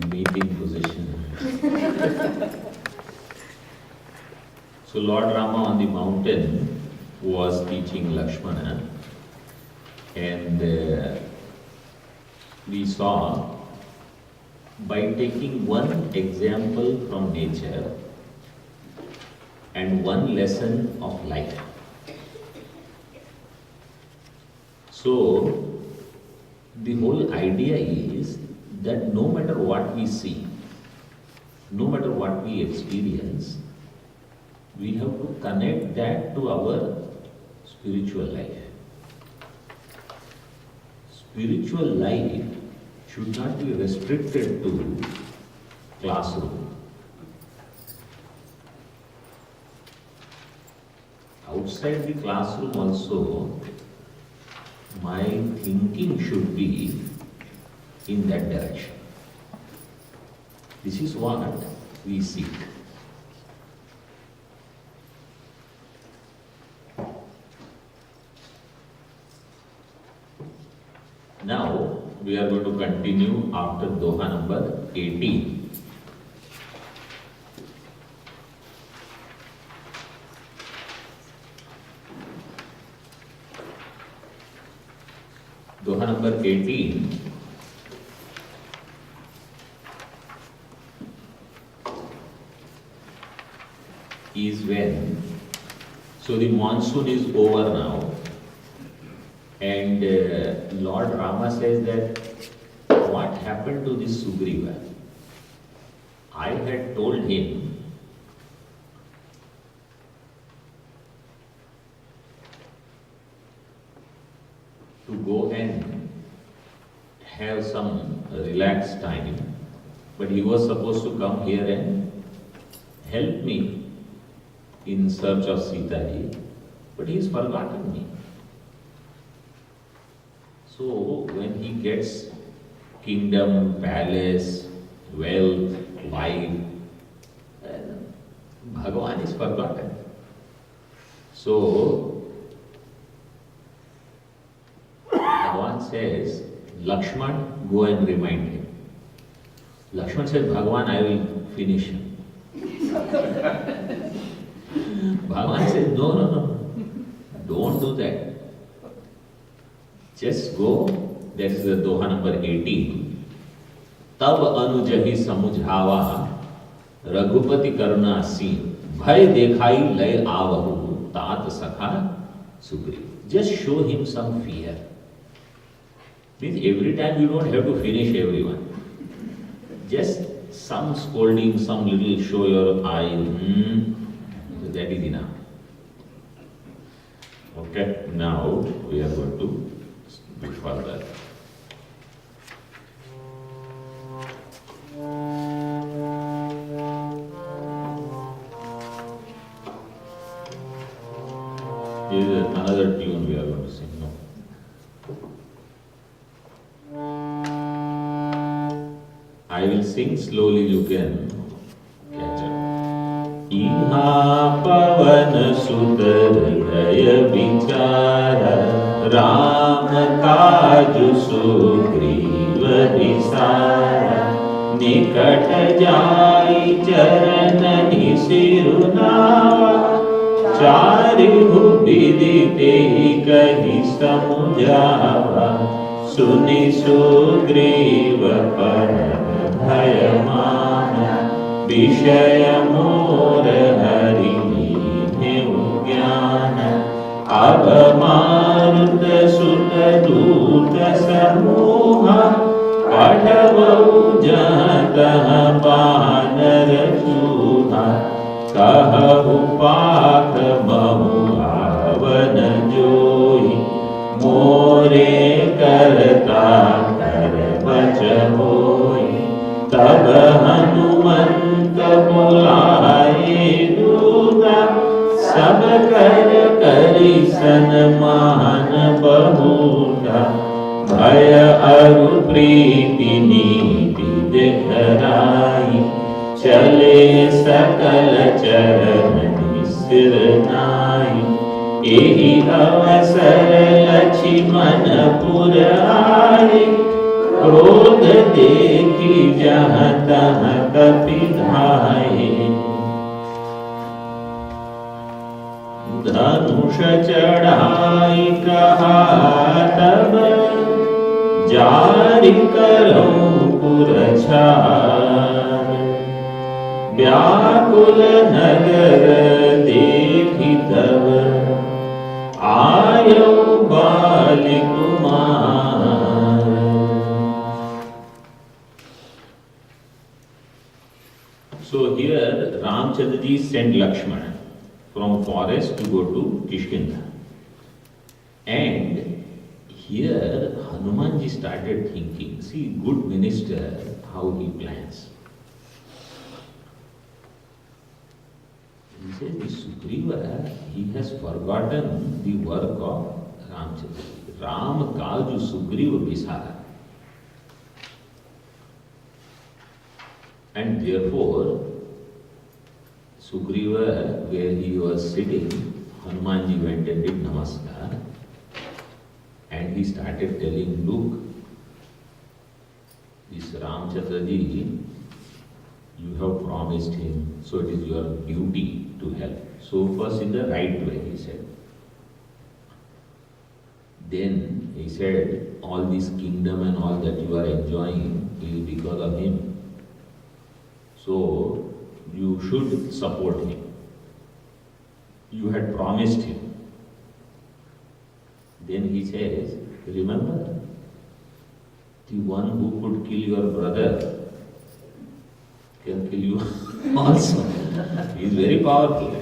meeting position. So Lord Rama on the mountain was teaching Lakshmana, and we saw, by taking one example from nature and one lesson of life. So, the whole idea is that no matter what we see, no matter what we experience, we have to connect that to our spiritual life. Spiritual life should not be restricted to classroom. Outside the classroom also, my thinking should be in that direction. This is what we seek. Now, we are going to continue after Doha number 18. Doha number 18 is when, so the monsoon is over now, and Lord Rama says that what happened to this Sugriva? I had told him to go and have some relaxed time, but he was supposed to come here and help me in search of Sita ji, but he has forgotten me. So when he gets kingdom, palace, wealth, wife, Bhagavan is forgotten. So Bhagavan says, Lakshman, go and remind him. Lakshman says, Bhagavan, I will finish him. Bhagavan says, no, don't do that. Just go, that is the Doha number 18. Tab anujahi samujhava Raghupati karna sin bhai dekhai lay avahu tat sakha sugri. Just show him some fear. Means every time you don't have to finish everyone. Just some scolding, some little show your eye. That is enough. Okay, now we are going to speak further. This is another tune we are going to sing. I will sing slowly, you can catch up. Iha pavan sudar daya vichara Ram kaju sugriva disara Nikat jai charanani sirunava Charihu vidite kahi samujava Suni sugriva param Bhayamana Vishaya Mor Hari Nidhu Jnana Abhamarta Sutta Duta Samuha Padhavau Jataha Panar Chuha Kahahu Pakha Mahu Avana Johi More Karta Kar Bacha Hoi तब हनुमंत बुलाए दूता सब कर करि सन्मान बहुता भय अरु प्रीति नीति दिखराई चले सकल चरण सिर नाई एहि अवसर लक्ष्मण पुर आए क्रोध देखी जहाँ तहाँ कपि धाये, धनुष चढ़ाई कहा तब जारी करो पुरछार, व्याकुल नगर देखी तब आयो बाली Kumar. So here Ramchandra ji sent Lakshmana from forest to go to Kishkinda. And here Hanumanji started thinking, see, good minister, how he plans. He says, this Sugriva, he has forgotten the work of Ramchandra. Ram Kaju Sugriva Bisara. And therefore, Sugriva, where he was sitting, Hanumanji went and did namaskar. And he started telling, look, this Ramchandra ji, you have promised him, so it is your duty to help. So first in the right way, he said. Then he said, all this kingdom and all that you are enjoying is because of him. So you should support him. You had promised him. Then he says, remember, the one who could kill your brother can kill you also. He is very powerful.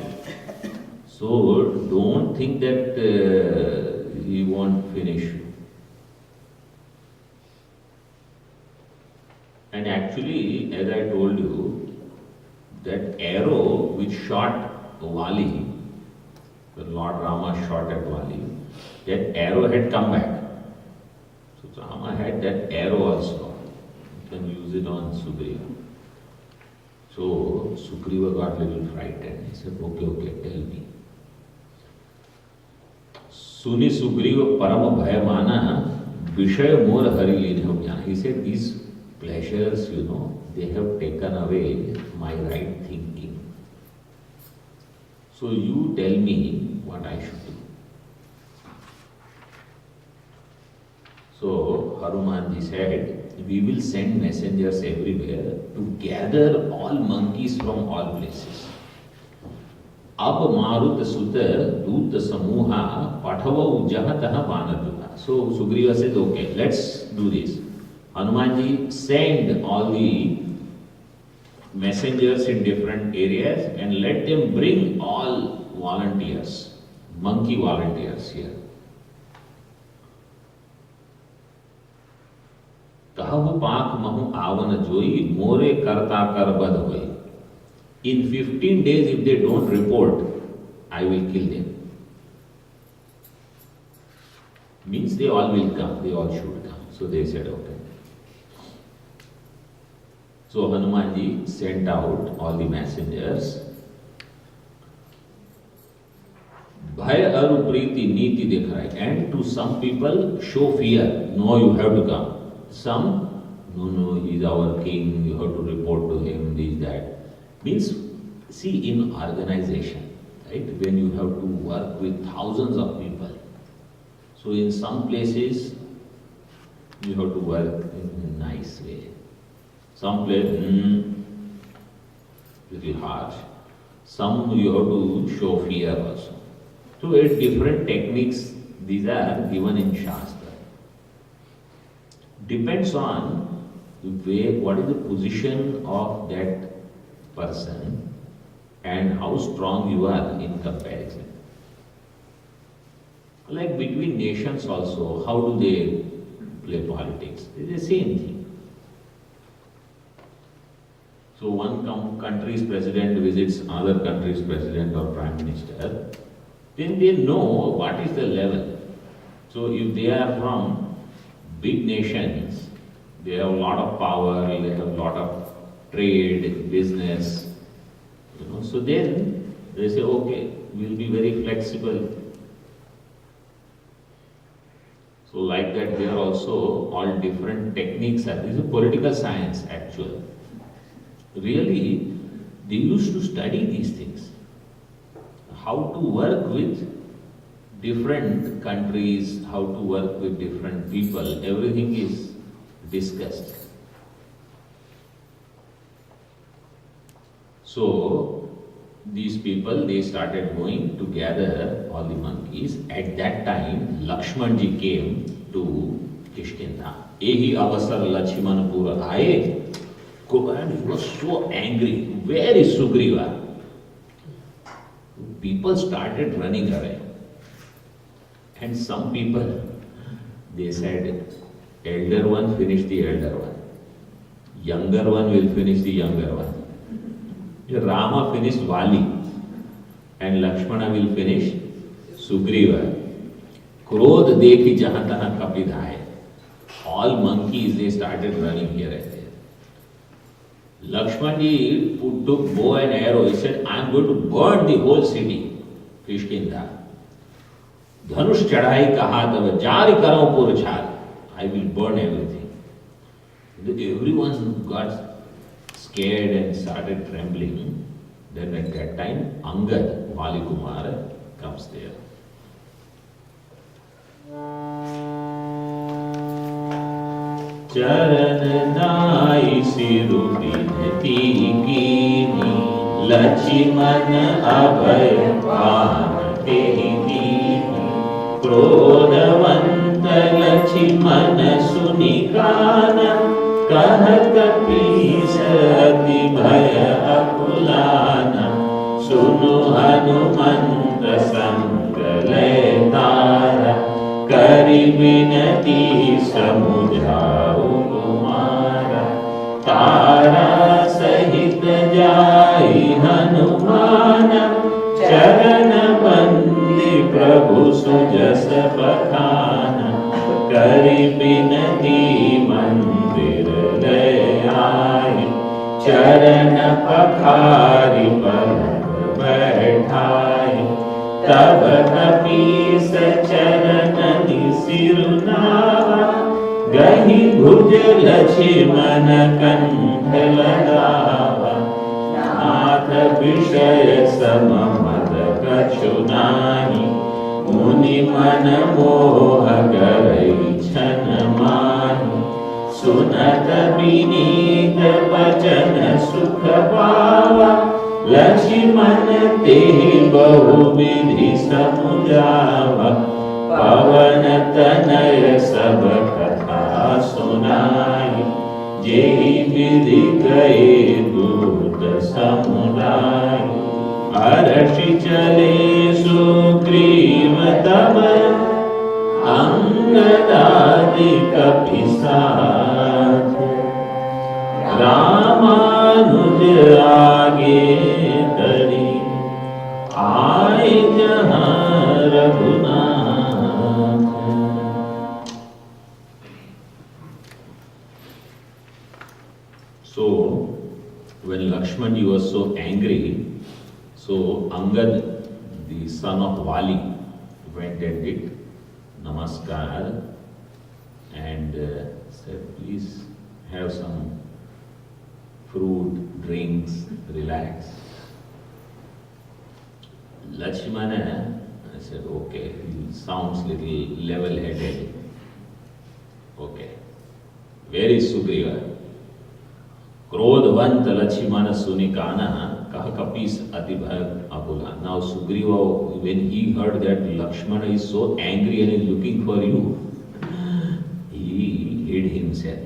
So don't think that he won't finish you. And actually, as I told you, that arrow which shot Vali, the Lord Rama shot at Vali, that arrow had come back. So Rama had that arrow also. You can use it on Sugriva. So Sugriva got a little frightened. He said, okay, tell me. Suni Sugriva Parama Bhayamana Vishaya Mor Hari Lina Jnana. He said, these pleasures, they have taken away my right thinking. So you tell me what I should do. So Hanumanji said, we will send messengers everywhere to gather all monkeys from all places. Ab Marut Sutta Dutta Samuha Pathava Ujahataha Vanaduha. So Sugriva said, okay, let's do this. Hanumanji send all the messengers in different areas and let them bring all volunteers, monkey volunteers here. Kahavu Pak Mahu Avana Joi More Karta Karbad Hoy. In 15 days, if they don't report, I will kill them. Means they all will come, they all should come. So they said, okay. So Hanumanji sent out all the messengers. Bhaya aru priti niti dekh raha hai. And to some people show fear. No, you have to come. Some, no, he is our king, you have to report to him, this, that. Means, see, in organization, right, when you have to work with thousands of people. So in some places, you have to work in a nice way. Some places, little harsh. Some you have to show fear also. So it's different techniques, these are given in Shastra. Depends on what is the position of that person and how strong you are in comparison. Like between nations also, how do they play politics? It's the same thing. So one country's president visits another country's president or prime minister, then they know what is the level. So if they are from big nations, they have a lot of power, they have a lot of trade, business, so then they say, okay, we'll be very flexible. So like that, there are also all different techniques. This is political science, actually. Really, they used to study these things. How to work with different countries, how to work with different people, everything is discussed. So, these people, they started going to gather all the monkeys. At that time, Lakshmanji came to Kishkinda. Ehi avasar Lakshmanpura aaye. And he was so angry. Where is Sugriva? People started running away. And some people, they said, elder one finish the elder one. Younger one will finish the younger one. Rama finished Vali. And Lakshmana will finish Sugriva. Krodh dekhi jahan tahan kapidhaye. All monkeys, they started running here and there. Lakshmanji took bow and arrow. He said, I am going to burn the whole city, Kishkinda. Dhanush chadhai kaha tava jari karo purchal. I will burn everything. Everyone got scared and started trembling. Then at that time, Angad, Vali Kumar, comes there. Charan nai siru binati kini, Lakshman abhay pan tehi dini, Krodhavant Lakshman sunikana, Kahat pisati bhaya akulana, Sunu Hanumanta sangaletara, Kari binati samujhau kumara, Tara sahit jai Hanumana, Charana bandi prabhu sujas pakhana, Kari binati mandir le aaye, Charana pakhari palag baithaye, Tab kapis charanani sirunava, Gahi bhuj Lakshmana kantha lagava, Nath vishaya samamad kachunani, Muni man moha karai chanmani, Sunat binita vachana sukha bhava, Lakshman tehi bahu vidhi samujava, Pavan tanaya sab katha sunai, Jehi vidhi gaye dut samudai, Arashi chale sugriva tava, Angadadi kapisat, Ramanuj aage tari, aaye jahan Raghunath. So, when Lakshmanji was so angry, so Angad, the son of Vali, went and did namaskar and said, please have some fruit, drinks, relax. Lakshmana, I said, okay, he sounds little level-headed. Okay. Where is Sugriva? Krodhavant Lakshmana sunikana, kaha kapis atibhag apula. Now Sugriva, when he heard that Lakshmana is so angry and is looking for you, he hid himself.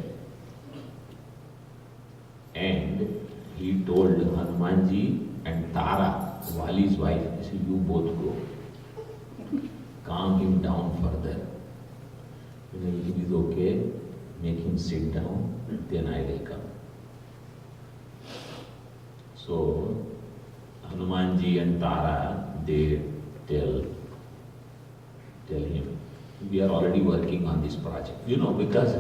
And he told Hanumanji and Tara, Vali's wife, he said, you both go. Calm him down further. When he is okay, make him sit down, then I will come. So, Hanumanji and Tara, they tell him, we are already working on this project. You know, because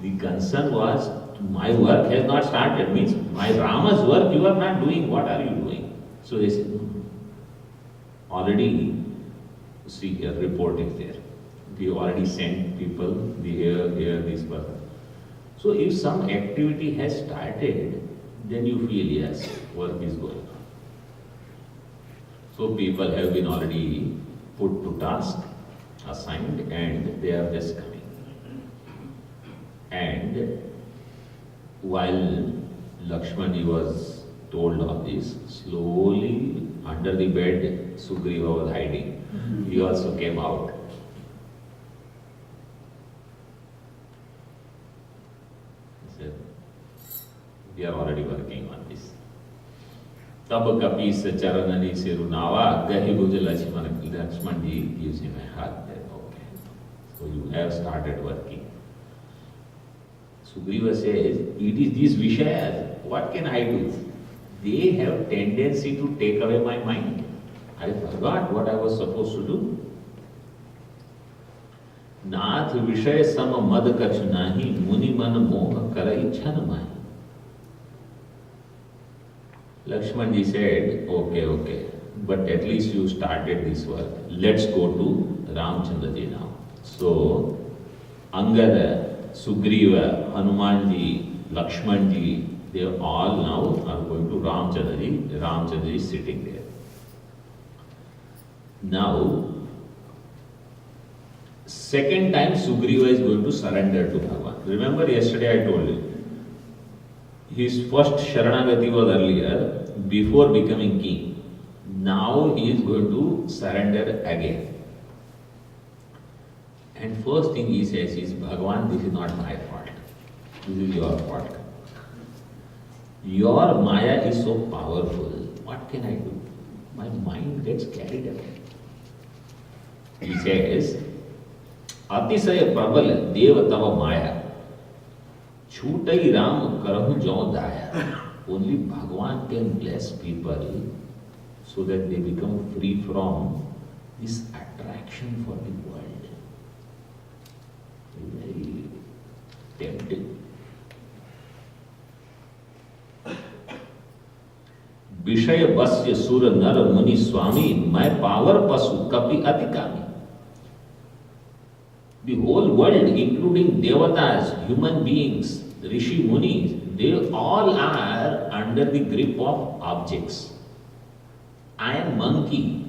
the concern was, my work has not started, means my Rama's work you are not doing, what are you doing? So they said, already, see here, report is there. We already sent people, here, this person. So if some activity has started, then you feel yes, work is going on. So people have been already put to task, assigned, and they are just coming. And while Lakshmani was told of this, slowly under the bed Sugriva was hiding. He also came out. He said, we are already working on this. Tab kapis charanani sirunawa gahi bhuj Lakshman ji gives him a hug. Okay. So you have started working. Sugriva says, it is these Vishayas, what can I do? They have tendency to take away my mind. I forgot what I was supposed to do. Nath Vishaya sama mad kach nahi, muni man moha karai Chinmaya. Lakshmanji said, okay, but at least you started this work. Let's go to Ramachandra now. So, Angada, Sugriva, Hanumanji, Lakshmanji, they all now are going to Ramachandra. Ramachandra is sitting there. Now, second time Sugriva is going to surrender to Bhagavan. Remember yesterday I told you, his first Sharanagati was earlier, before becoming king. Now he is going to surrender again. And first thing he says is, Bhagavan, this is not my fault. This is your fault. Your Maya is so powerful. What can I do? My mind gets carried away. He says, Atisaya prabal dev tava Maya. Chutai Ram karahu jo daya. Only Bhagavan can bless people so that they become free from this attraction for the world. Very tempting. Vishaya Basya Sura Nar Muni Swami, my power pasu kapi atikami. The whole world, including devatas, human beings, rishi munis, they all are under the grip of objects. I am monkey.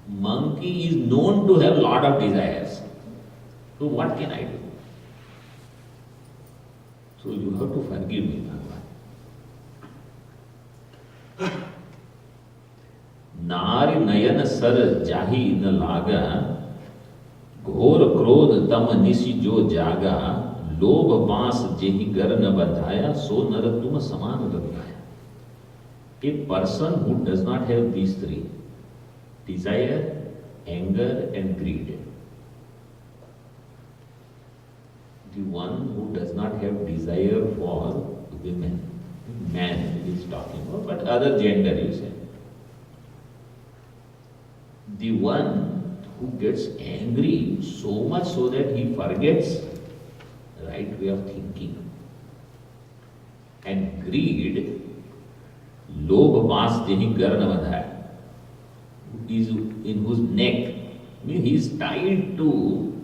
Monkey is known to have lot of desires. So what can I do? So you have to forgive me, Bhagavan. Nari nayan sar jahi na laga, घोर क्रोध तम निशि जो जागा, लोभ पास जेहि गर न बंधाया, so नर तुम समान रंगाया. A person who does not have these three, desire, anger and greed, the one who does not have desire for women, man he is talking about, but other gender you say, the one who gets angry so much so that he forgets right way of thinking, and greed, lobh paas jehi gar na bandhaya, is in whose neck, means he is tied to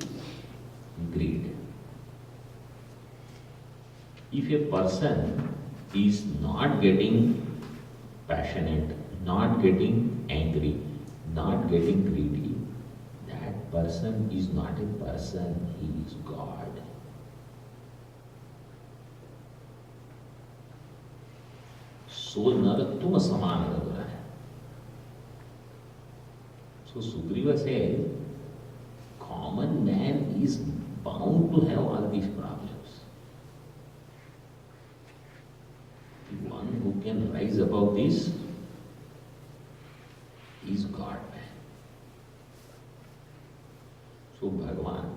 greed. If a person is not getting passionate, not getting angry, not getting greedy, that person is not a person, he is God. So nar tum saman rag raha hai. So Sugriva says, common man is bound to have all these problems. The one who can rise above this is God. So Bhagavan,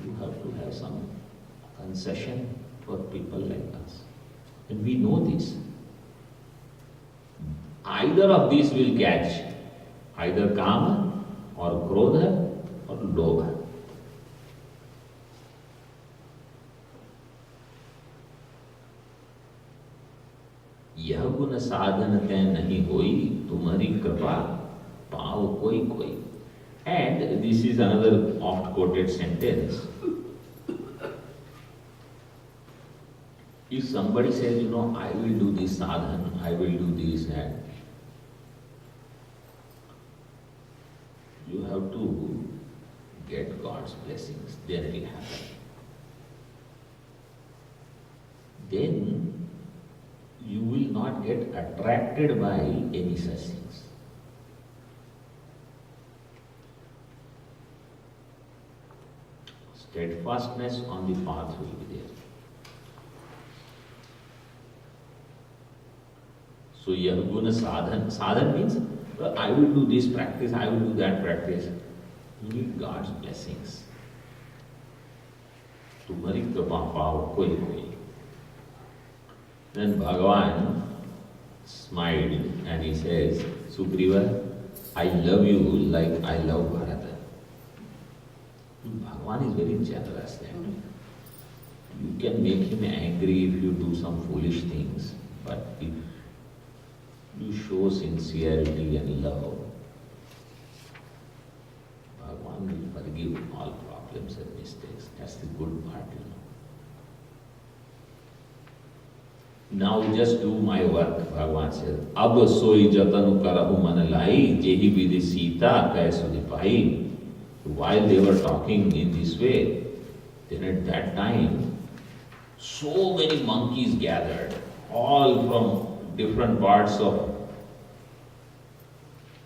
you have to have some concession for people like us. And we know this. Either of these will catch, either Kama or Krodha or Lobha. यह गुण साधन तय नहीं होई, तुम्हारी कृपा पाओ कोई कोई. And this is another oft quoted sentence. If somebody says, I will do this sadhana, I will do this, and you have to get God's blessings, then it will happen. Then you will not get attracted by any such things. Steadfastness on the path will be there. So Yahguna sadhan. Sadhan means, I will do this practice, I will do that practice. You need God's blessings. तुम्हारी कृपा पाओ कोई कोई. Then Bhagavan smiled and he says, Sugriva, I love you like I love Bharata. Bhagavan is very generous then. You can make him angry if you do some foolish things, but if you show sincerity and love, Bhagavan will forgive all problems and mistakes. That's the good part, Now just do my work, Bhagavan says. Ab soi jatanu karahu man lai, jehi vidhi sita kai sudipai. While they were talking in this way, then at that time, so many monkeys gathered, all from different parts of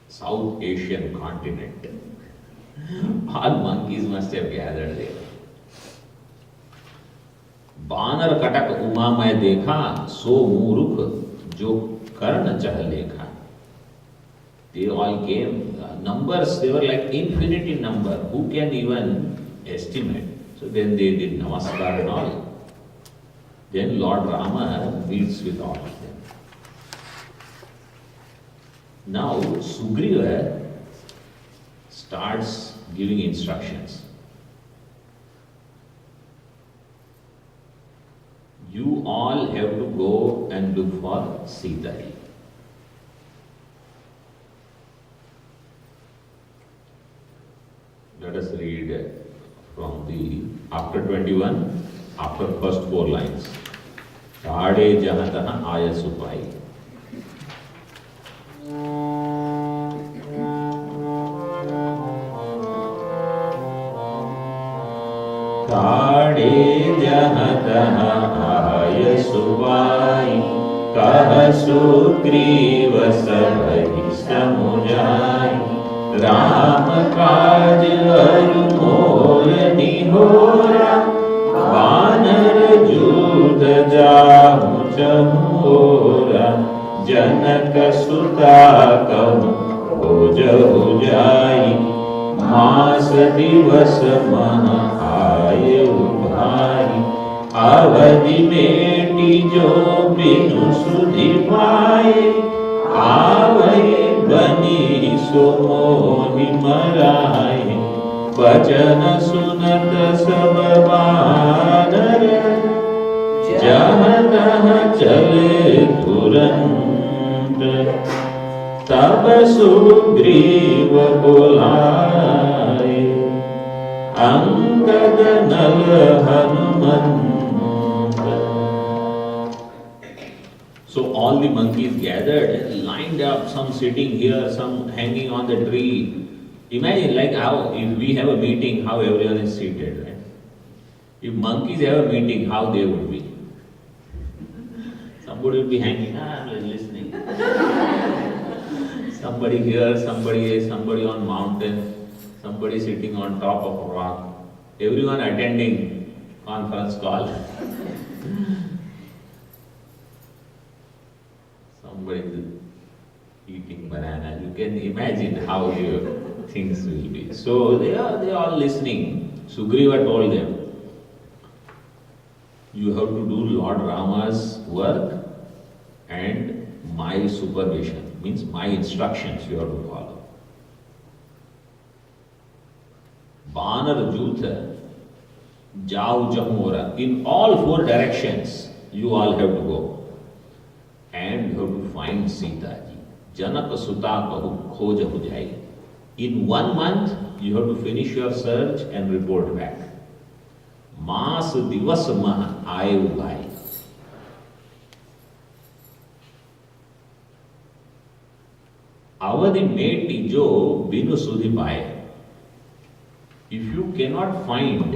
South Asian continent. All monkeys must have gathered there. बानर कटक उमा मैं देखा, सो मूर्ख जो कर्ण चह लेखा. They all came, numbers, they were like infinite in number. Who can even estimate? So then they did namaskar and all. Then Lord Rama meets with all of them. Now Sugriva starts giving instructions. You all have to go and look for Sita. Let us read from the after 21, after first 4 lines. Kade jahatana aya supai. Kade jahatana aya supai. Kah sugriva sabhi samujai. Ram काज अरु मोर निहोरा. वानर जूद जाहु चहोरा. जनक सुता कहु खोजहु जाई. मास दिवस मह आयु भाई. अवधि मेटी जो बिनु सुधि पाए. आवै बनी सो मोहि मराए. वचन सुनत सब वानर. जहाँ तहाँ चले तुरंत. तब सुग्रीव बुलाए. अंगद नल Hanumant. So all the monkeys gathered and lined up, some sitting here, some hanging on the tree. Imagine like how, if we have a meeting, how everyone is seated, right? If monkeys have a meeting, how they would be? Somebody would be hanging, I'm listening. Somebody here, somebody on mountain, somebody sitting on top of a rock. Everyone attending conference call. Somebody is eating banana. You can imagine how your things will be. So they are all listening. Sugriva told them, you have to do Lord Rama's work and my supervision, means my instructions you have to follow. Banar Jutha, Jau Jamora, in all 4 directions you all have to go. And you have to find Sita ji. Janak Suta Kahu Khojahu Jai. In 1 month, you have to finish your search and report back. Maas divas mah aayu bhai. Avadi meti jo binu sudhi paye. If you cannot find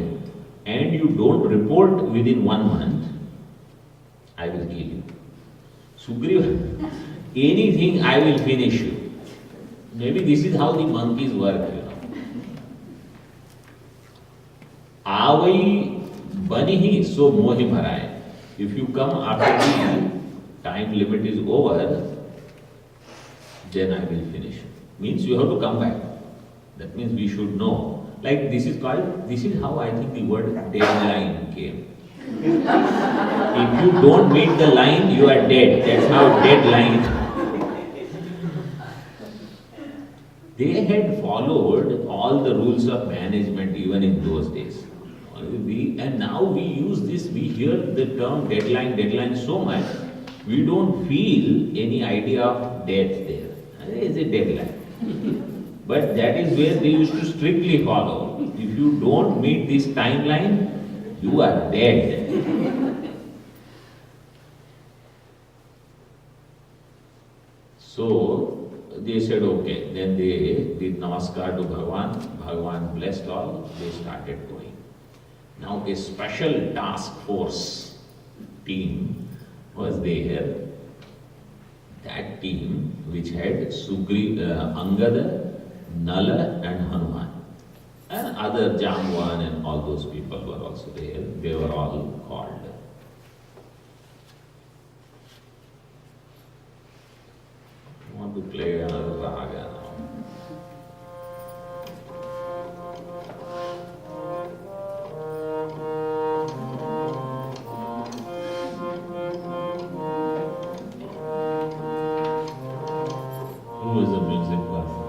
and you don't report within 1 month, I will kill you. Sugriva, anything I will finish you. Maybe this is how the monkeys work, you know. Avai banihi so mohi bharaye. If you come after the time limit is over, then I will finish. Means you have to come back. That means we should know. Like this is how I think the word deadline came. If you don't meet the line, you are dead. That's how deadline. They had followed all the rules of management even in those days. And now we use this, we hear the term deadline so much, we don't feel any idea of death there. It's a deadline. But that is where they used to strictly follow. If you don't meet this timeline, you are dead. So they said okay. Then they did namaskar to Bhagavan. Bhagavan blessed all. They started going. Now a special task force team was there. That team which had Angada, Nala and Hanuman. And other Jamwan and all those people were also there. They were all called. I want to play another raga now. Who is the music person?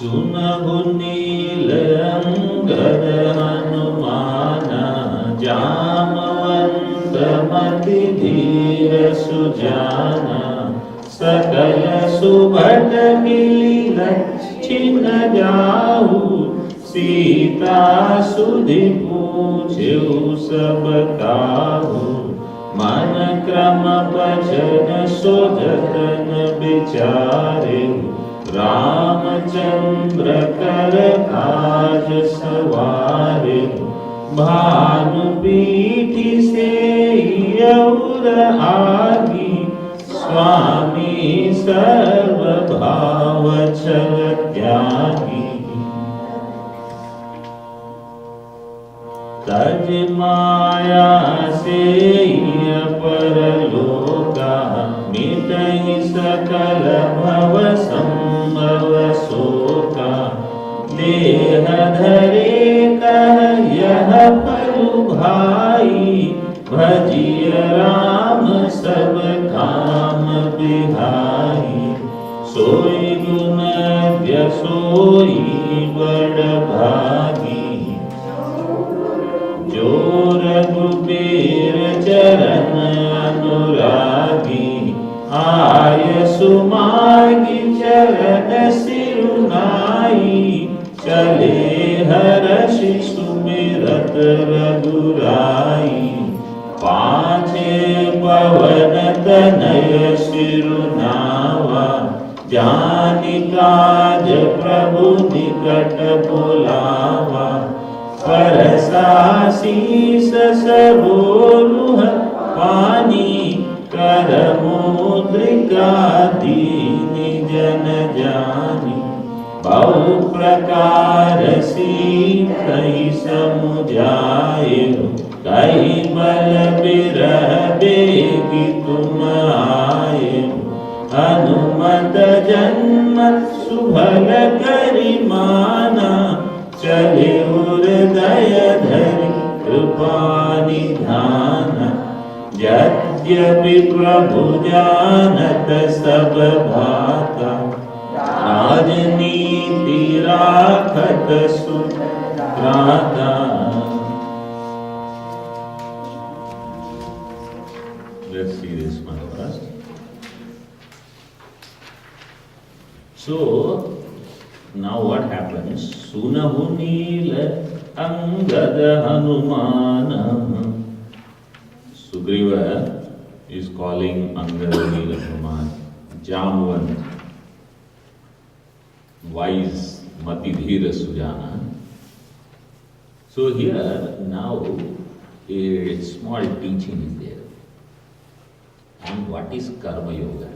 सुनहु नीलंगर हनुमाना जामवंत मति धीर सुजाना सकल सुभट मिली लक्षिण जाहु सीता सुधि पूछ्यु सब काहू मन क्रम बचन सो जतन विचारे रामचंद्र कर काज सवारे भानु पीठी से और आगी स्वामी सर्व भाव छल त्यागी तज माया से परलोका मिटहि सकल भव संभव शोका देह धरे कह यह पलु भाई भजिय राम सब काम बिहाई सोई गुण सोई बड़ भागी जो रघुबीर चरण अनुरागी आय सुमागी चरण सिरुनाई चले हर्षि सुमिरत रघुराई पाछे पवन तनय सिरुनावा जानि काज प्रभु निकट बुलावा परसा शीस सबोरुह पानी कर मुद्रिका दीनि जन जानी बहु प्रकार सीखहि समुझायो कहि बल बिरह बेगी तुम आयो हनुमत जन्म सुभल करि माना चले हृदय धरि कृपा निधाना यद्यपि प्रभु जानत सब भाता राजनीति राखत सुत्राता. Let's see this one first. So, now what happens? Sunahu Nila Angad Hanumana. Sugriva is calling Angad Nila Hanuman Jamvant, wise Mati Dhira Sujana. So here now a small teaching is there on what is Karma Yoga.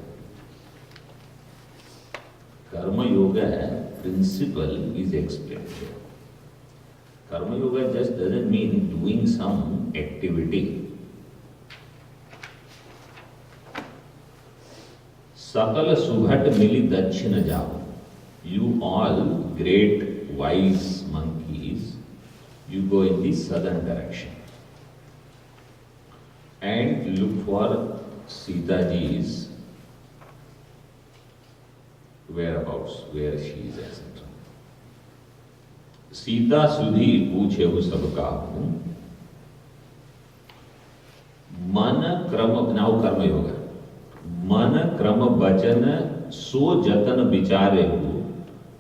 Karma Yoga principle is explained here. Karma Yoga just doesn't mean doing some activity. Sakala Subhat Mili Dachina Java. You all great wise monkeys, you go in the southern direction and look for Sita Ji's whereabouts, where she is, etc. Sita Sudhi Puchehu Sabakahu. Mana Krama, now Karma Yoga. Mana Krama Bachana So Jatan Bicharehu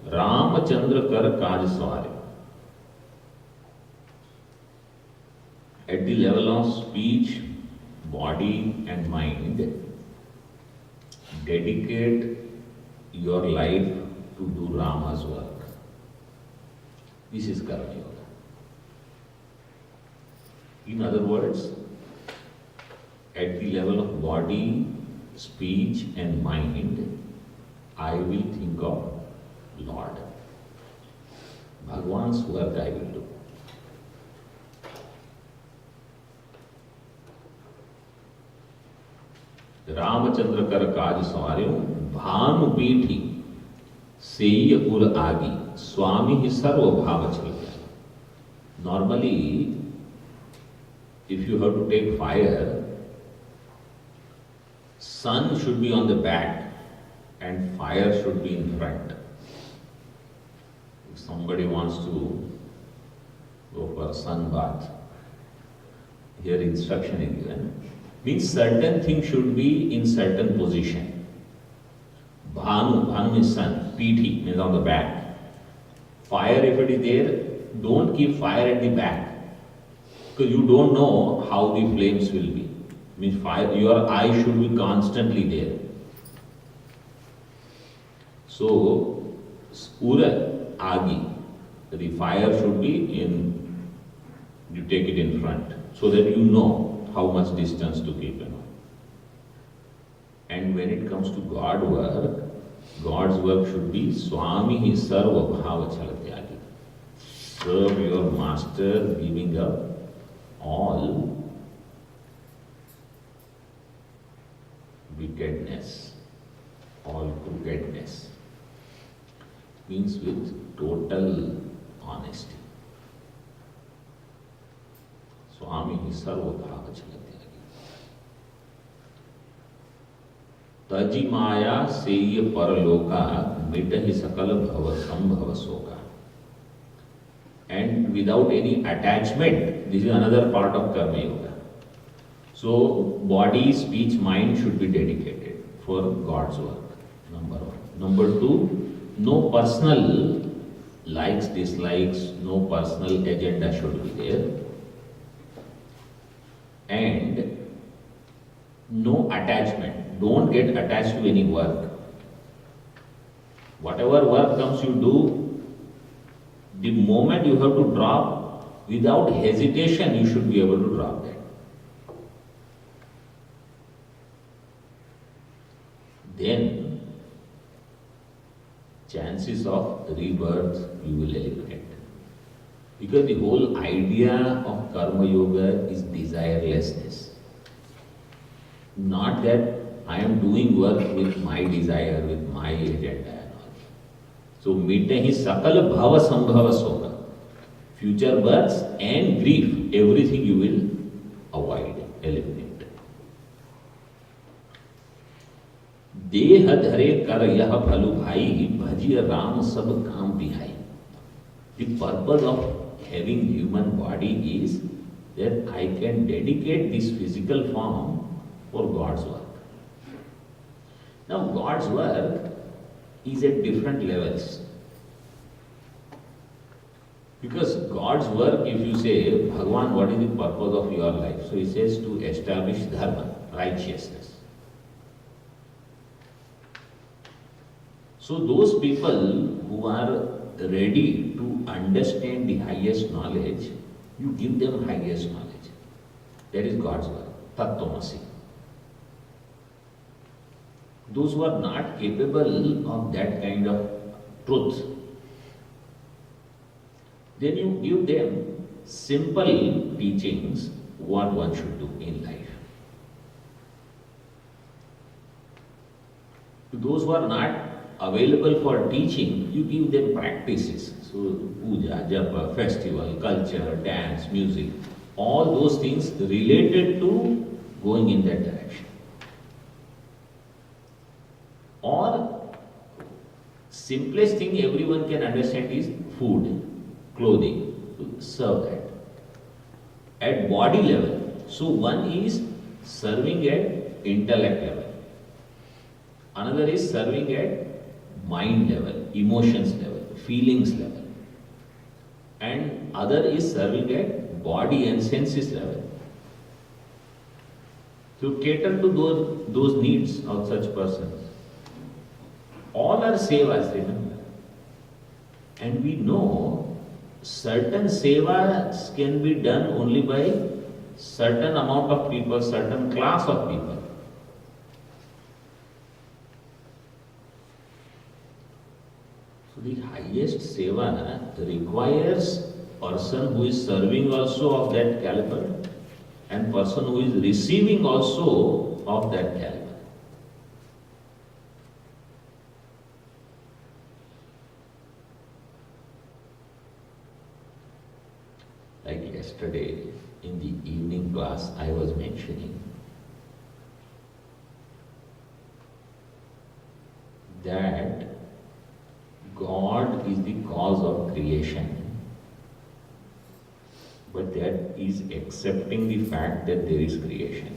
Ramachandra Kar Kaj Sware. At the level of speech, body and mind, dedicate your life to do Rama's work. This is Karma Yoga. In other words, at the level of body, speech and mind, I will think of Lord. Bhagwan's work I will do. Ramachandra Kar Kaj Swaryo Bhanu Piti Seiya Ur Agi Swami hi Sarva Bhava Chalya. Normally, if you have to take fire, sun should be on the back and fire should be in front. If somebody wants to go for sun bath, here instruction is given. Means certain thing should be in certain position. Bhanu is sun, Piti means on the back. Fire, if it is there, don't keep fire at the back, because you don't know how the flames will be. Means fire, your eye should be constantly there. So, Ura Agi, the fire should be in, you take it in front, so that you know how much distance to keep. And when it comes to God's work should be Swami hi Sarva Bhava Chalatyagi. Serve your master, giving up all wickedness, all crookedness. Means with total honesty. Swami hi Sarva Bhava Chalatyagi. Taji Maya Seiya Paraloka Mitahi Sakala Bhava Sambhava Soka. And without any attachment, this is another part of Karma Yoga. So, body, speech, mind should be dedicated for God's work, number one. Number two, no personal likes, dislikes, no personal agenda should be there. And no attachment. Don't get attached to any work. Whatever work comes you do, the moment you have to drop, without hesitation you should be able to drop that. Then chances of rebirth you will eliminate. Because the whole idea of Karma Yoga is desirelessness. Not that I am doing work with my desire, with my agenda and all. So, mitahi sakala bhava sambhava soka. Future births and grief, everything you will avoid, eliminate. देह धरे कर यह भलु भाई, भजिय राम सब काम बिहाई. The purpose of having human body is that I can dedicate this physical form for God's work. Now God's work is at different levels. Because God's work, if you say, Bhagavan, what is the purpose of your life? So he says to establish dharma, righteousness. So those people who are ready to understand the highest knowledge, you give them highest knowledge. That is God's work, Tattvamasi. Those who are not capable of that kind of truth, then you give them simple teachings what one should do in life. To those who are not available for teaching, you give them practices. So puja, japa, festival, culture, dance, music, all those things related to going in that direction. Or simplest thing everyone can understand is food, clothing, to serve that. At body level, so one is serving at intellect level. Another is serving at mind level, emotions level, feelings level. And other is serving at body and senses level. To cater to those needs of such persons. All are sevas, remember. And we know certain sevas can be done only by certain amount of people, certain class of people. So the highest seva requires person who is serving also of that caliber and person who is receiving also of that caliber. Like yesterday in the evening class I was mentioning that God is the cause of creation, but that is accepting the fact that there is creation.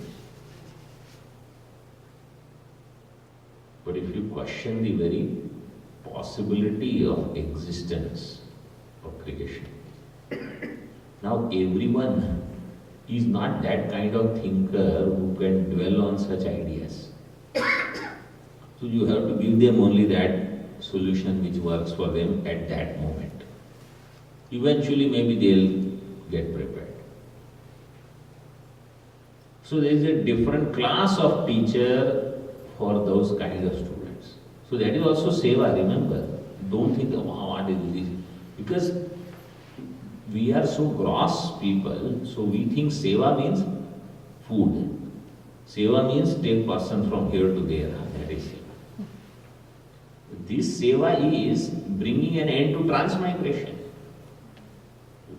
But if you question the very possibility of existence of creation, now everyone is not that kind of thinker who can dwell on such ideas. So you have to give them only that solution which works for them at that moment. Eventually maybe they'll get prepared. So there is a different class of teacher for those kinds of students. So that is also seva, remember. Don't think, oh, what is this? Because we are so gross people, so we think seva means food. Seva means take person from here to there. That is seva. This seva is bringing an end to transmigration.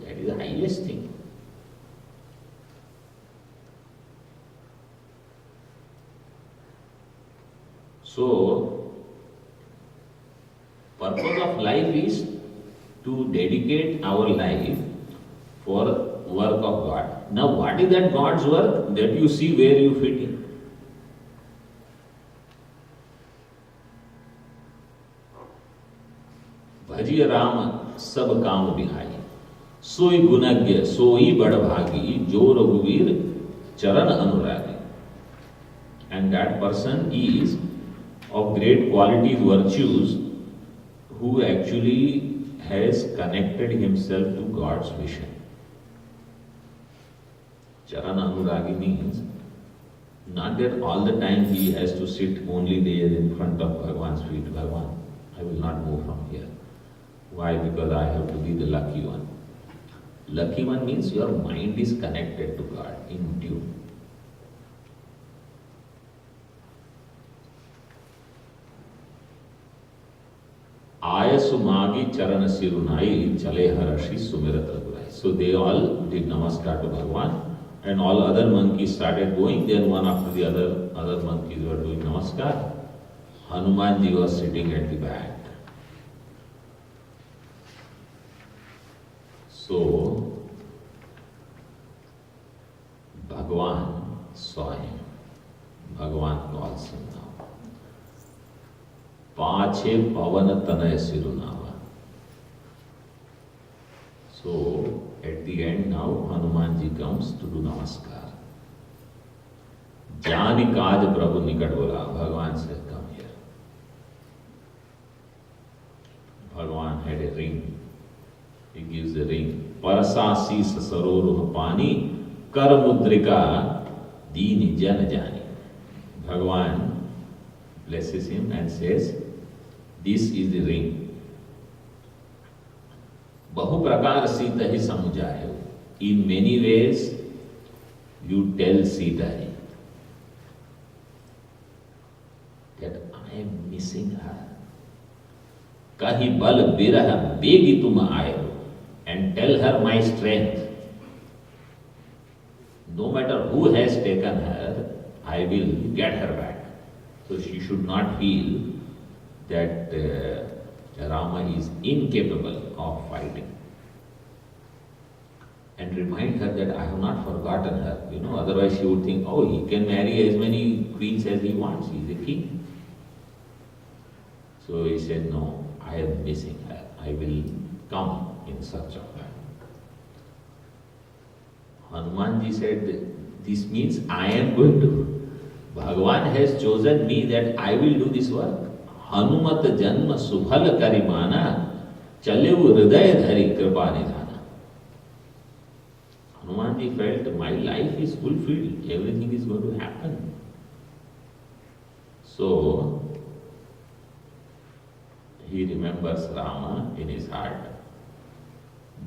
That is the highest thing. So, purpose of life is to dedicate our life for work of God. Now, what is that God's work? That you see where you fit in. भजिय Ram सब काम बिहाई, सोई गुणज्ञ सोई बड़भागी, जो रघुवीर चरण अनुरागी. And that person is of great qualities, virtues, who actually has connected himself to God's vision. Charan Anuragi means not that all the time he has to sit only there in front of Bhagavan's feet. Bhagavan, I will not move from here. Why? Because I have to be the lucky one. Lucky one means your mind is connected to God, in tune. Ayasumagi charana sirunai chale harashi sumirat ragurai. So they all did namaskar to Bhagavan, and all other monkeys started going. Then one after the other monkeys were doing namaskar. Hanumanji was sitting at the back. So, Bhagavan saw him. Bhagavan calls him now. Pache Pavan Tanaya Sirunava. So, at the end now, Hanumanji comes to do namaskar. Jani Kaj Prabhu Nikat bola. Bhagavan said, come here. Bhagavan had a ring. He gives a ring. Parasasi sasaroruh pani kar mudrika dini jana jani. Bhagavan blesses him and says, this is the ring. Bahu prakar Sita hi samujayo. In many ways, you tell Sita that I am missing her. Kahi bal birah begi tum aayo. And tell her my strength. No matter who has taken her, I will get her back. So she should not feel that Rama is incapable of fighting. And remind her that I have not forgotten her. Otherwise she would think, oh, he can marry as many queens as he wants. He is a king. So he said, no, I am missing her. I will come in search of her. Hanumanji said, this means I am going to. Bhagavan has chosen me that I will do this work. Hanumat janma subhal karimana chalevu hriday dhari kripa nidhana. Hanumanji felt my life is fulfilled. Everything is going to happen. So, he remembers Rama in his heart.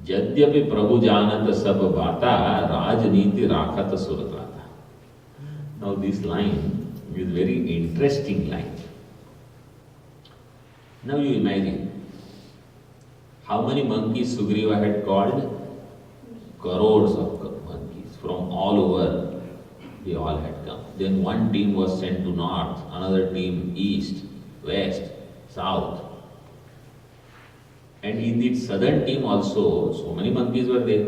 Jadyapi Prabhu Janat Sab Bata Rajniti Rakhat Suratata. Now this line is very interesting line. Now you imagine how many monkeys Sugriva had called? Crores of monkeys from all over. They all had come. Then one team was sent to north, another team east, west, south. And in the southern team also, so many monkeys were there,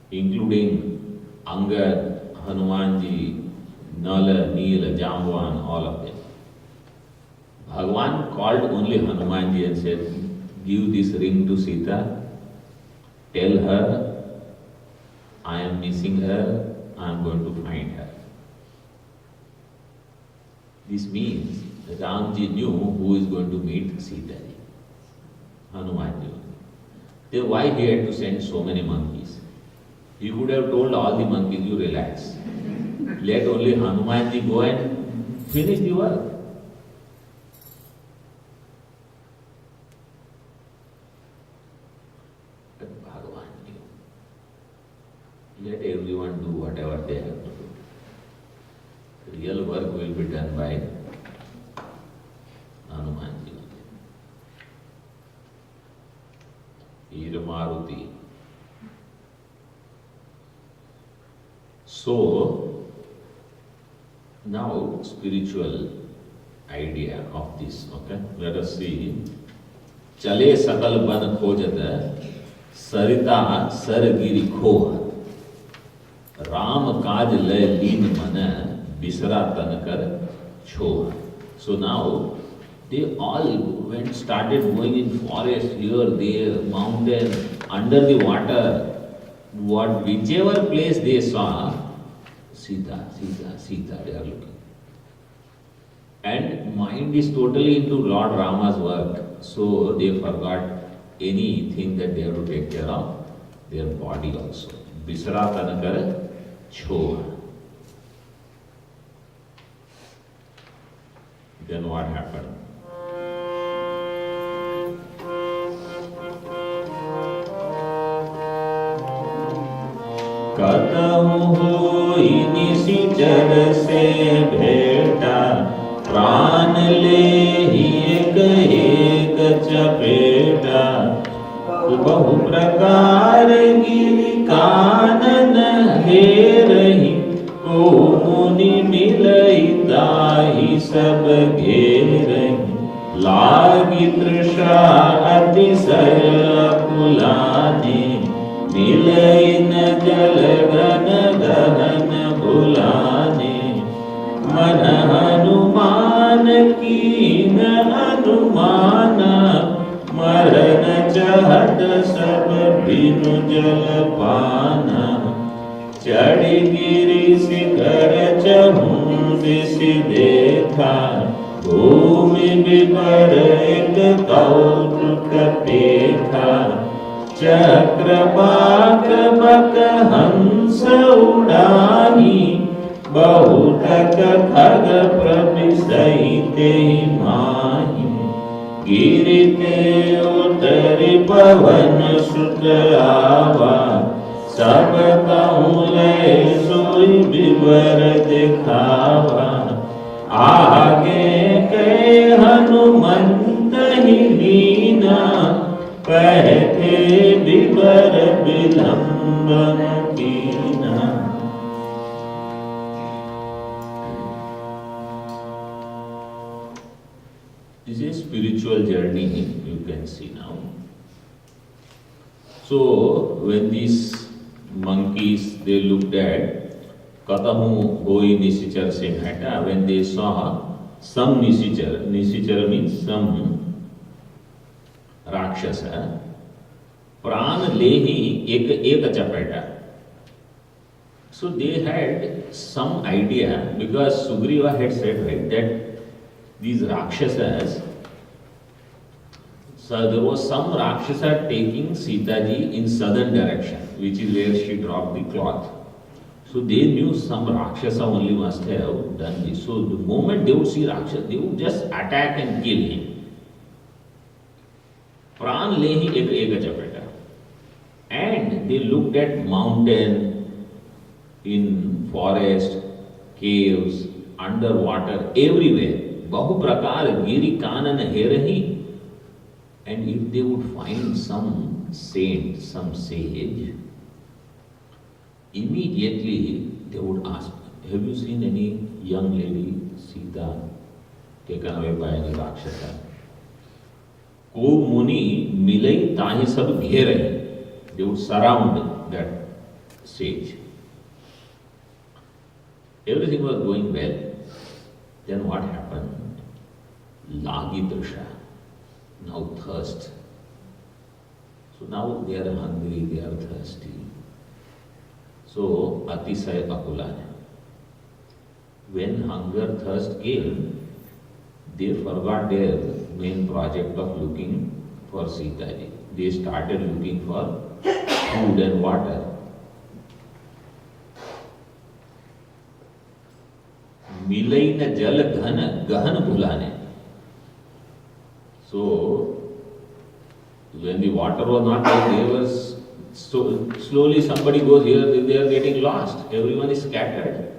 including Angad, Hanumanji, Nala, Neela, Jamban, all of them. Bhagavan called only Hanumanji and said, give this ring to Sita, tell her, I am missing her, I am going to find her. This means that Ramji knew who is going to meet Sita. Hanumanji. Then why he had to send so many monkeys? He could have told all the monkeys, you relax. Let only Hanumanji go and finish the work. But Bhagavan knew. Let everyone do whatever they have to do. The real work will be done by Hanumanji. Maruti. So, now spiritual idea of this, okay? Let us see. Chale sakal ban khojata sarita sargiri khoha Ram kaj lay leen mana bisra tankar choha. So now they all started going in forest, here, there, mountain, under the water. Whichever place they saw, Sita, Sita, Sita, they are looking. And mind is totally into Lord Rama's work. So they forgot anything that they have to take care of, their body also. Bisra tanakar choha. Then what happened? कतहु होई निशिचर से भेटा प्राण ले ही एक एक चपेटा बहु प्रकार गिरि कानन घेरहि को मुनि मिलई ताहि सब घेरई, लागी तृषा अतिशय अकुलाने, मिलई न जल घन गहन बुलाने। मन हनुमान कीन अनुमाना, मरन चहत सब बिनु जल पाना। चढ़ी गिरि शिखर चहु दिश देखा, भूमि विपर एक कौतुक पेखा। चक्रवाक बक हंस उड़ाही, बहुत खग प्रविशते माही। गिरि ते उतरि पवन सुत आवा, सब कहूँ लय सोई विवर दिखावा। आगे के हनुमंत ही लीना, कहते विवर विलंबन कीना। This is a spiritual journey you can see now. So when these monkeys, they looked at Katahu Goi Nisichar Senhata, when they saw some Nisichar means some Rakshasa, Pran Lehi Ek Chapeta. So they had some idea, because Sugriva had said, right, that these Rakshasas, so there was some Rakshasa taking Sita ji in southern direction, which is where she dropped the cloth. So they knew some Rakshasa only must have done this. So the moment they would see Rakshasa, they would just attack and kill him. Pran lehi eka chapeta. And they looked at mountain, in forest, caves, underwater, everywhere. Bahu prakar giri kanan herahi. And if they would find some saint, some sage, immediately they would ask, have you seen any young lady, Sita, taken away by any Rakshasa? Ko muni milai tahi sab gherai. They would surround that sage. Everything was going well. Then what happened? Lagi trisha. Now thirst. So now they are hungry, they are thirsty. So atisaya akulana. When hunger, thirst came, they forgot their main project of looking for Sita ji. They started looking for food and water. मिलई न जल घन गहन भुलाने. So when the water was not there, they was slowly somebody goes here, they are getting lost. Everyone is scattered.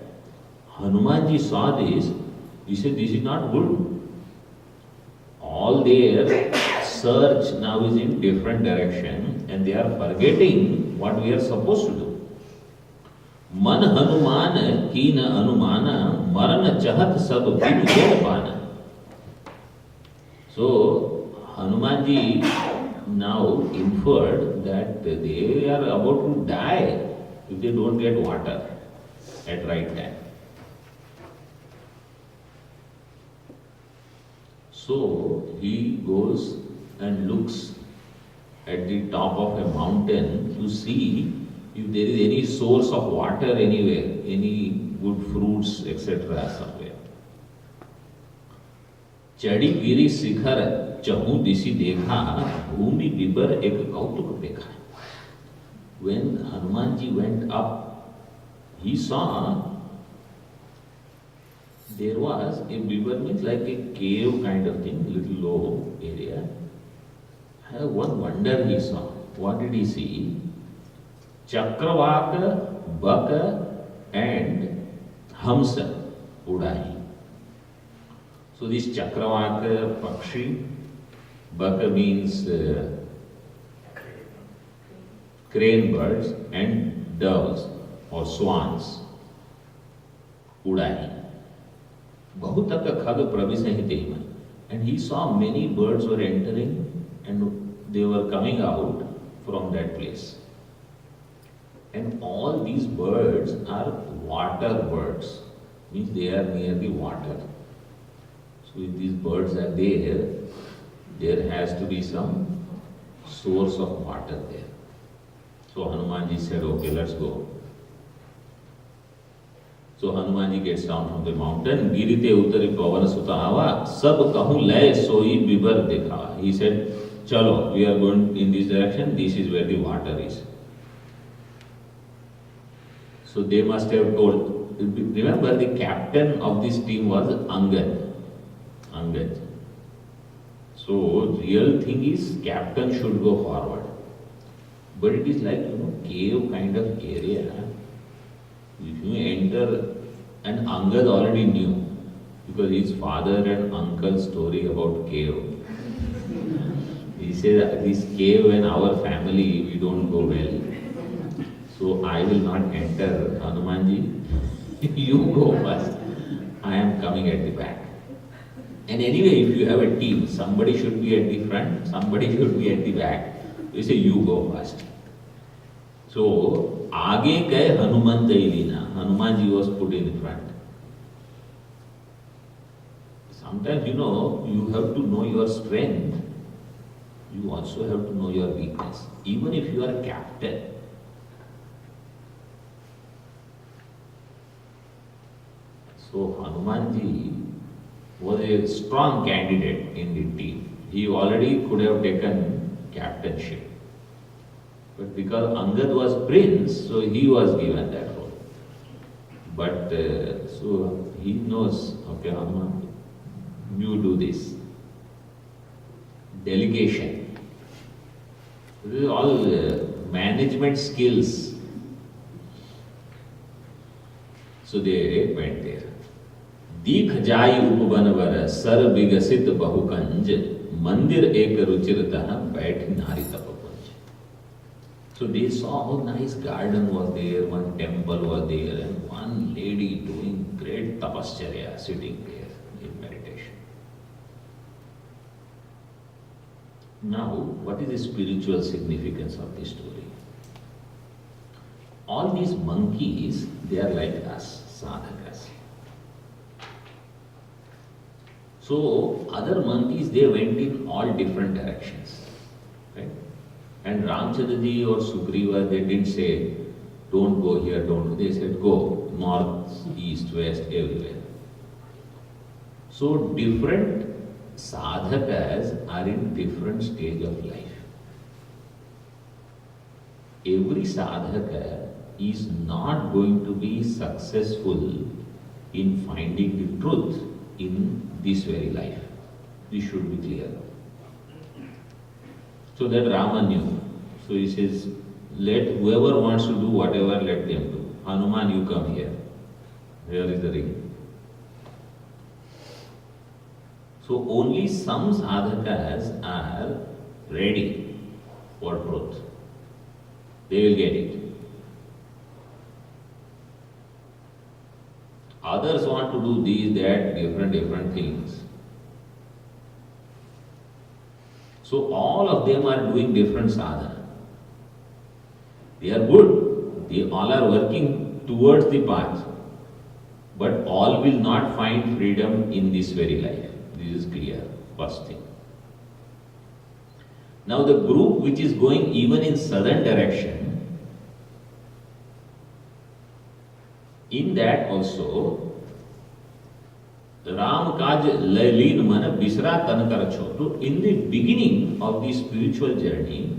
Hanumanji saw this. He said, this is not good. All their search now is in different direction, and they are forgetting what we are supposed to do. मन हनुमान कीन अनुमाना, मरण चहत सब बिनु जल पाना. So Hanumanji now inferred that they are about to die if they don't get water at right time. So he goes and looks at the top of a mountain to see if there is any source of water anywhere, any good fruits, etc. somewhere. चढ़ी गिरी शिखर चहु दिशि देखा, भूमि विबर एक कौतुक देखा. When Hanumanji went up, he saw there was a river, means like a cave kind of thing, little low area. One wonder he saw. What did he see? Chakravaka, Baka and Hamsa Udahi. So this Chakravaka Pakshi, Baka means crane birds, and doves or swans. उड़ाई बहुतक खग प्रविशहितेम, and he saw many birds were entering and they were coming out from that place. And all these birds are water birds, means they are near the water. So if these birds are there has to be some source of water there. So Hanumanji said, okay, let's go. So Hanumanji gets down from the mountain. Girite utari pavan suta ava, sab kahu lay soi bibar dekha. He said, chalo, we are going in this direction, this is where the water is. So they must have told, remember the captain of this team was Angad. So real thing is captain should go forward. But it is like, cave kind of area. If you enter, and Angad already knew, because his father and uncle's story about cave. He said, this cave and our family, we don't go well. So I will not enter, Hanumanji. You go first. I am coming at the back. And anyway, if you have a team, somebody should be at the front, somebody should be at the back. You say, you go first. So, आगे गए Hanumant Leena. Hanumanji was put in front. Sometimes, you have to know your strength. You also have to know your weakness. Even if you are a captain. So, Hanumanji was a strong candidate in the team. He already could have taken captainship. But because Angad was prince, so he was given that role. But so he knows, okay, Hanuman, you do this. Delegation. This is all management skills. So they went there. दीख जाई उपवन वर sir विगसित बहुकंज मंदिर एक रुचिरतः बैठ नारी तपकुंज. So they saw how nice garden was there, one temple was there, and one lady doing great tapascharya sitting there in meditation. Now, what is the spiritual significance of this story? All these monkeys, they are like us, sadhakas. So, other monkeys, they went in all different directions. Right? And Ramchandraji or Sugriva, they didn't say, don't go here, don't go. They said, go north, east, west, everywhere. So, different sadhakas are in different stage of life. Every sadhaka is not going to be successful in finding the truth in this very life. This should be clear. So that Rama knew. So he says, let whoever wants to do whatever, let them do. Hanuman, you come here. Here is the ring. So only some sadhakas are ready for truth. They will get it. Others want to do these, that, different things. So all of them are doing different sadhana. They are good. They all are working towards the path. But all will not find freedom in this very life. This is clear, first thing. Now the group which is going even in southern direction, in that also, Ram kaj लीन मन बिसरा तन कर छो. So in the beginning of the spiritual journey,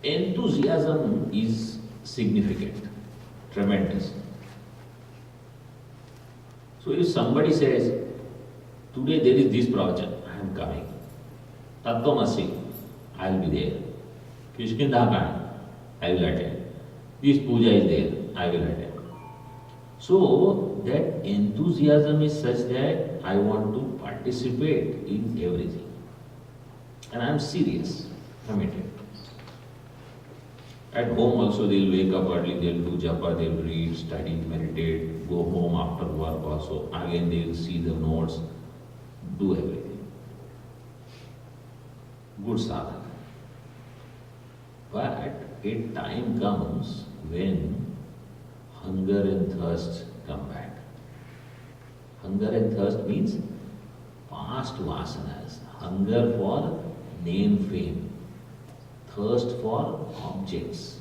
enthusiasm is significant, tremendous. So if somebody says, today there is this pravachan, I am coming. Tattvamasi, I will be there. Kishkindhakan, I will attend. This puja is there, I will attend. So that enthusiasm is such that I want to participate in everything. And I am serious, committed. At home also they will wake up early, they will do japa, they will read, study, meditate, go after work also. Again they will see the notes, do everything. Good sadhana. But a time comes when hunger and thirst come back. Hunger and thirst means past vasanas. Hunger for name, fame. Thirst for objects.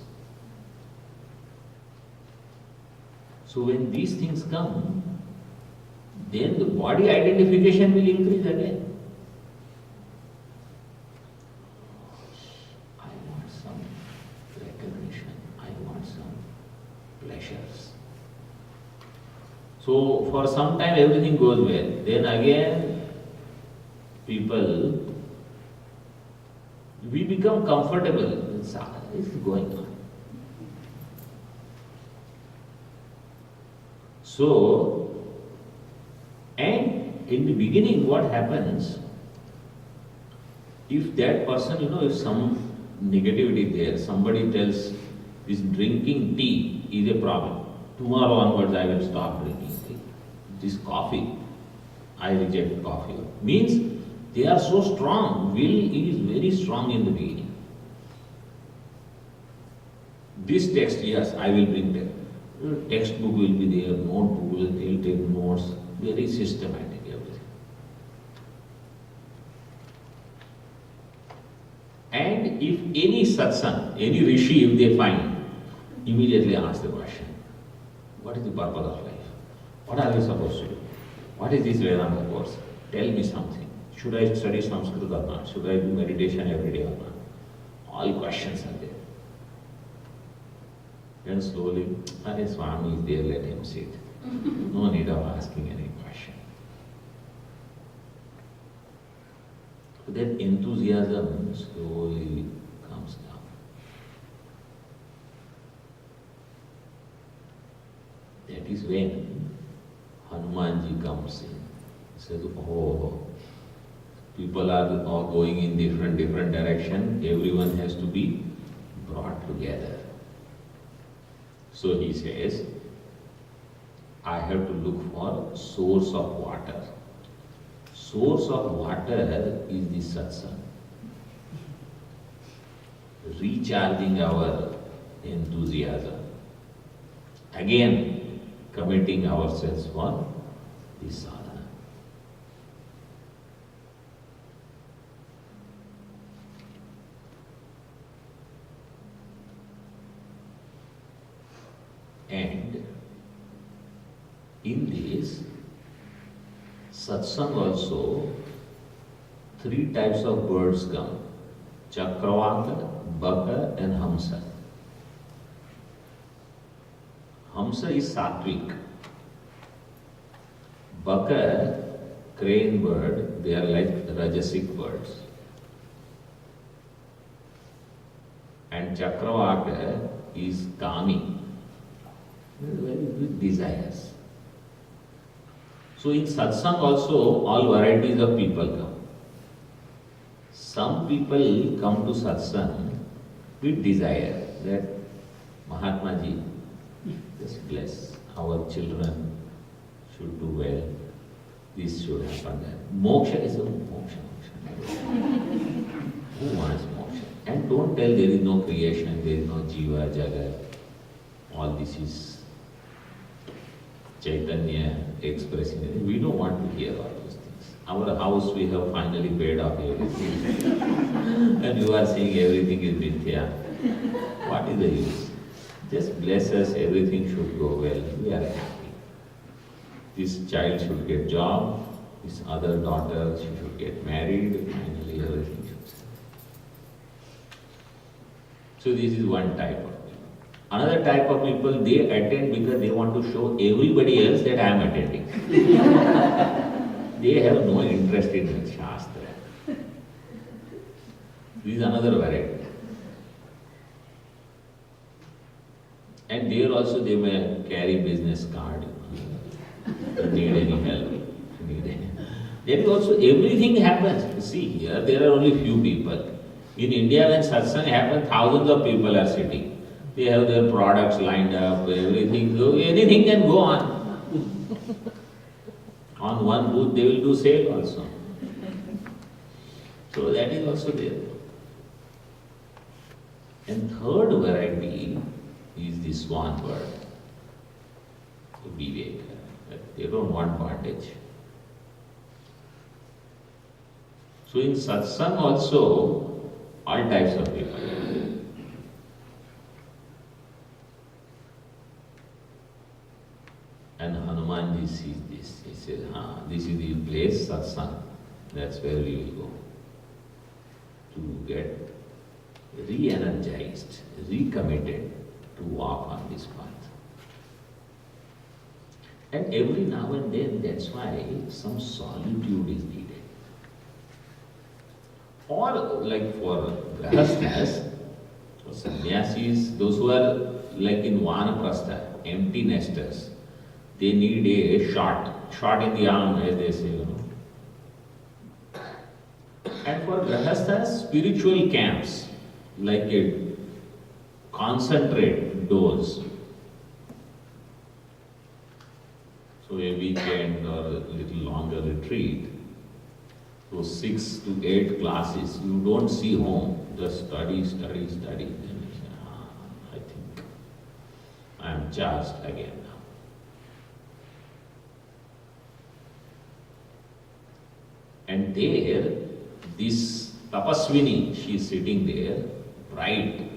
So when these things come, then the body identification will increase again. I want some recognition. I want some pleasures. So for some time everything goes well. Then again we become comfortable with sadhana. This is going on. So, and in the beginning what happens, if that person, if some negativity there, somebody tells this drinking tea is a problem. Tomorrow onwards I will stop drinking tea. This coffee, I reject coffee. Means they are so strong, will is very strong in the beginning. This text, yes, I will bring that. Textbook will be there, notebook will take notes, very systematic everything. And if any satsang, any rishi, if they find, immediately ask the question, what is the purpose of life? What are we supposed to do? What is this Vedanta course? Tell me something. Should I study Sanskrit or not? Should I do meditation every day or not? All questions are there. Then slowly, Swami is there, let him sit. No need of asking any question. So that enthusiasm slowly comes down. That is when Hanumanji comes in. He says, oh, people are all going in different direction. Everyone has to be brought together. So he says, I have to look for source of water. Source of water is the satsang. Recharging our enthusiasm. Again, committing ourselves for the sadhana. And in this satsang also, 3 types of birds come. Chakravaka, Baka and Hamsa. Hamsa is sattvic. Baka, crane bird, they are like rajasic birds. And Chakravaka is kami, very big desires. So in satsang also, all varieties of people come. Some people come to satsang with desire that Mahatma Ji, just bless our children should do well, this should happen, that. Moksha is a moksha. Who wants moksha? And don't tell there is no creation, there is no jiva, jagat. All this is Chaitanya expressing it. We don't want to hear all those things. Our house we have finally paid off everything. And you are saying everything is mithya. What is the use? Just bless us, everything should go well. We are happy. This child should get job, this other daughter, she should get married, finally everything should start. So this is one type of people. Another type of people, they attend because they want to show everybody else that I am attending. They have no interest in Shastra. This is another variety. And there also they may carry business card. If need any help. There is also everything happens. See here, there are only few people. In India when satsang happens, thousands of people are sitting. They have their products lined up, everything, so anything can go on. On one booth they will do sale also. So that is also there. And third variety is the swan bird, Vivek. They don't want bondage. So in satsang also, all types of people. And Hanumanji sees this. He says, this is the place, satsang. That's where we will go. To get re-energized, recommitted to walk on this path. And every now and then, that's why some solitude is needed. Or like for grahasthas, for sannyasis, those who are like in vanaprastha, empty nesters, they need a shot in the arm, as they say, And for grahasthas, spiritual camps, like a concentrate dose. So a weekend or a little longer retreat, so 6 to 8 classes, you don't see home, just study. Then you say, I think I am charged again now. And there, this tapaswini, she is sitting there, bright,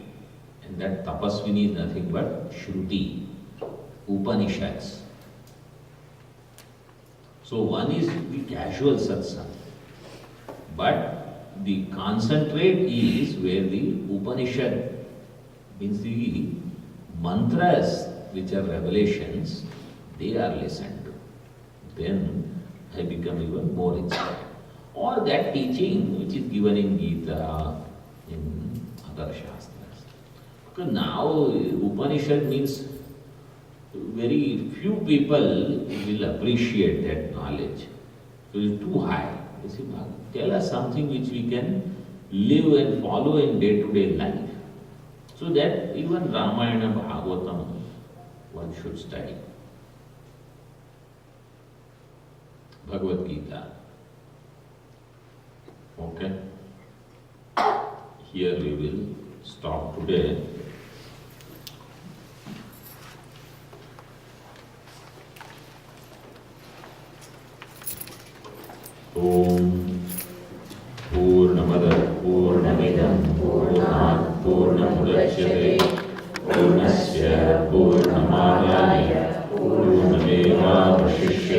and that tapaswini is nothing but Shruti, Upanishads. So one is the casual satsang, but the concentrate is where the Upanishad, means the mantras which are revelations, they are listened to. Then I become even more inspired. Or that teaching which is given in Gita, in other Shastras. Because now Upanishad means very few people will appreciate that knowledge. So it's too high. You see, tell us something which we can live and follow in day-to-day life. So that even Ramayana, Bhagavatam, one should study. Bhagavad Gita. Okay? Here we will stop today. Om Purnamada Purnamidam Purnat Purnamudachyate Purnasya Purnamadaya Purnameva Vashishyate